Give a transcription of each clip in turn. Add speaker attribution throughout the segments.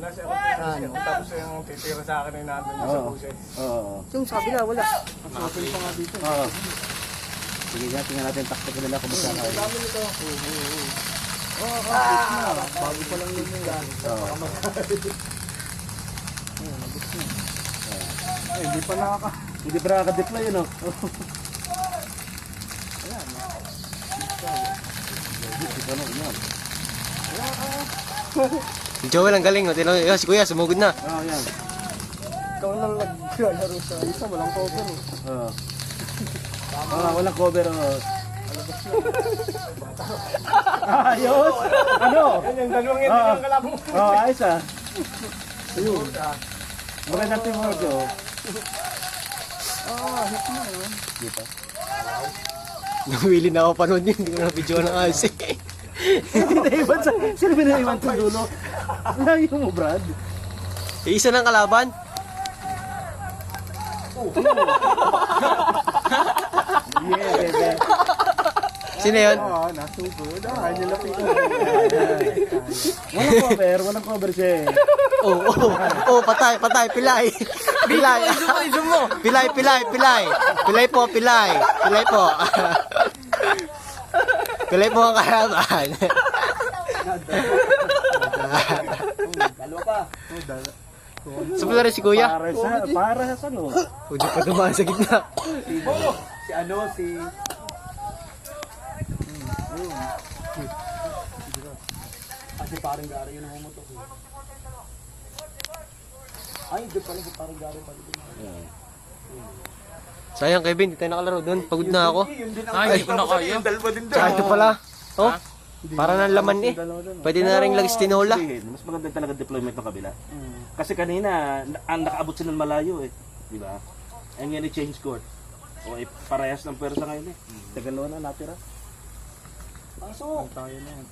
Speaker 1: kasi ako technician. Tapos yung titira sa akin ay nandun sa buses.
Speaker 2: Oo.
Speaker 3: Yung sa kabila, wala.
Speaker 1: Nakapil pa nga dito.
Speaker 2: Oo. Sige nga, tingnan natin takto ko nila kung basta
Speaker 1: Ang
Speaker 2: kaya.
Speaker 1: dami nito. Bago pa lang yun yan. Ay, hindi pa nakaka...
Speaker 2: Hindi pa nakaka-deploy yun, no?
Speaker 3: Si Joel ang galing. Si Kuya, sumugod na.
Speaker 2: Oo, yan.
Speaker 1: Ikaw lang naglalaro sa isa, walang cover.
Speaker 2: Oo. Walang cover, oo. Ayos! Ano?
Speaker 1: Yan yung dalawang yan yung kalabong.
Speaker 2: Oo, ayos ah. Ayun. Magandang teamwork, oh.
Speaker 1: Hit mo yun.
Speaker 2: Dito.
Speaker 3: Nawili na ako panood yun. Hindi ko na video ng ayos eh.
Speaker 2: Pinaiwan sa... Sino pinaiwan sa dulo? Layo mo, Brad.
Speaker 3: Isa ng kalaban.
Speaker 2: Yeah, bebe.
Speaker 3: Sino yun?
Speaker 1: Oo, nasugod. Hindi lapitan.
Speaker 2: Walang cover siya eh.
Speaker 3: Patay, pilay. Pilay. Pilay po. Pilay po ang kalaban.
Speaker 2: Dalawa pa.
Speaker 3: Sumula rin si Kuya.
Speaker 2: Para sa ano?
Speaker 3: Hindi pa dumaan sa gitna.
Speaker 2: Si ano, si... Kasi parang gari yun ang humutok. Ay, hindi pala si parang gari pala.
Speaker 3: Sayang Kevin, hindi tayo nakalaro doon. Pagod na ako.
Speaker 1: Ay, hindi ko na kaya.
Speaker 3: Tsaka ito pala. Oh, para nang laman eh. Pwede na rin lang stinola.
Speaker 2: Mas maganda talaga deployment ng kabila. Kasi kanina, ang nakaabot sila ng malayo eh. Di ba? Ang yan change court. O ay parehas ng pwersa ngayon eh. Tagalawa na natira. Pasok!
Speaker 1: Tayo na yan.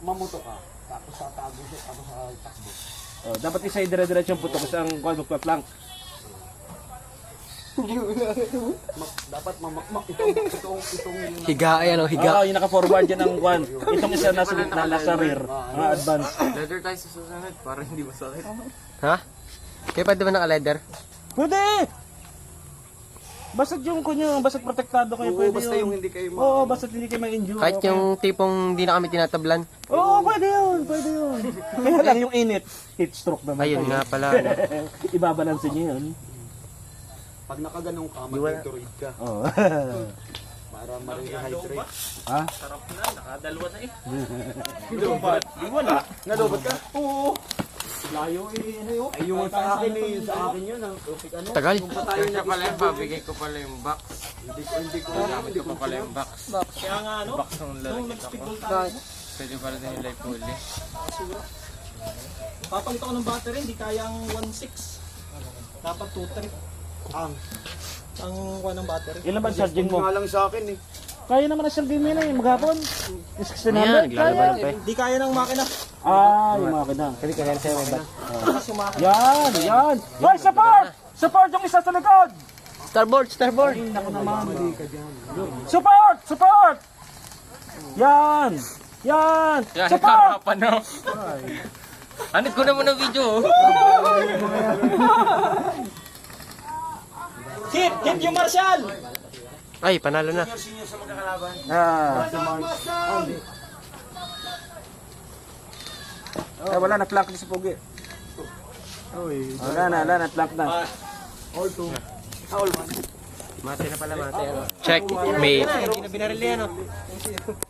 Speaker 2: Mamuto ka. Tapos sa tago siya, tapos sa takbo. Dapat isa dire-diretso yung puto kasi ang kuwan magpa-flank. Dapat itong
Speaker 3: Higa, ayan o, higa.
Speaker 2: yung naka-forward yan ang kuwan. Itong isa nasa rear, mga advance.
Speaker 1: Leather tayo sa susunod para hindi masakit.
Speaker 3: Ha? Kaya pa diba naka-leather?
Speaker 2: Pwede! Basta't yung kunyo, basta't protektado kayo, pwede
Speaker 1: Basta yung hindi kayo
Speaker 2: Oo, basta't hindi kayo ma-injure.
Speaker 3: Kahit yung tipong hindi na kami tinatablan.
Speaker 2: Oo, pwede yun. Kaya lang yung init, heat stroke naman.
Speaker 3: Ayun nga pala.
Speaker 2: Ibabalansin nyo yun.
Speaker 1: Pag nakaganong ka, mag-Gatorade ka.
Speaker 2: Oo.
Speaker 1: Para ma-rehydrate.
Speaker 2: Ha?
Speaker 1: Sarap na, nakadalawa na eh. Nalubat? Di wala. Nalubat ka? Oo. Layo eh, ano yun? Ay, yung sa akin eh, sa akin yun.
Speaker 3: Tagal.
Speaker 1: Kaya pala yung pabigay ko pala yung box. Hindi ko pala yung box.
Speaker 4: Kaya nga ano,
Speaker 1: Box ng
Speaker 4: nung
Speaker 1: lalagyan
Speaker 4: nag-speedball
Speaker 1: ako.
Speaker 4: tayo,
Speaker 1: Pwede pala din yung life fully.
Speaker 4: papalit ako ng battery, hindi kayang 1.6. Dapat 2.3 ang kuha ng battery.
Speaker 2: Ilan ba charging mo?
Speaker 1: Nga lang sa akin eh.
Speaker 2: Kaya naman na charging mo yun eh, maghapon.
Speaker 3: Ayan, naglalaban pa eh.
Speaker 4: Hindi kaya ng makina.
Speaker 2: Yung makina.
Speaker 3: Kasi kaya sa'yo may bat.
Speaker 4: Mas yung makina.
Speaker 2: Yan! Hoy, support! Support yung isa sa likod!
Speaker 3: Starboard!
Speaker 2: Ako naman. Support! Yan! Support!
Speaker 1: no? Anit ko naman ang video.
Speaker 4: Hit yung Marshall!
Speaker 3: Ay, panalo na.
Speaker 2: Wala na, flank na si Pogi. Wala na, flank na.
Speaker 3: Mate na pala, mate. Check, mate. Hindi na binarili yan, oh.